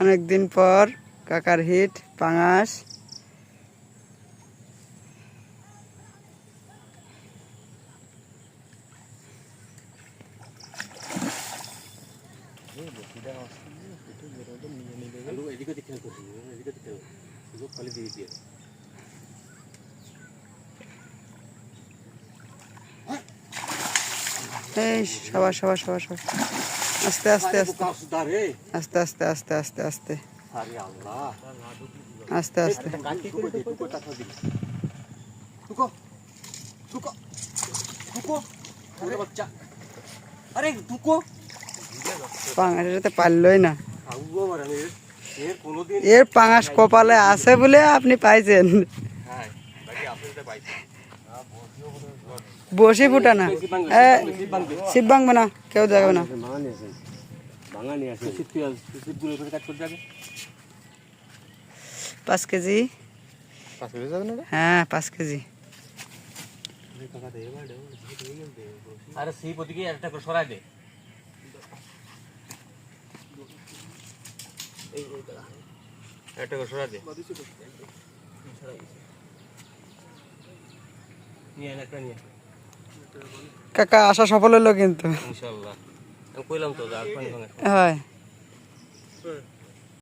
অনেকদিন পর কাকার হিট পাঙাশ। এই সবার সবার সবার সবার আস্তে আস্তে আস্তে আস্তে আস্তে আস্তে আস্তে আস্তে আস্তে আস্তে পাঙাশে পারলই না। এর পাঙাশ কপালে আছে বলে আপনি পাইছেন। বসি ফুটা না, শিব ভাঙবে না, কেউ যাবে না। 5 কেজি। হ্যাঁ 5 কেজি। আরে সিপ ওদিকে একটা করে সরাই দে। একটা করে সরাই দে। নিয়ে একটা নিয়ে। কাকা আশা সফল হলো কিন্তু ইনশাআল্লাহ। আমি কইলাম তো আর পানি ভাঙে। হয়।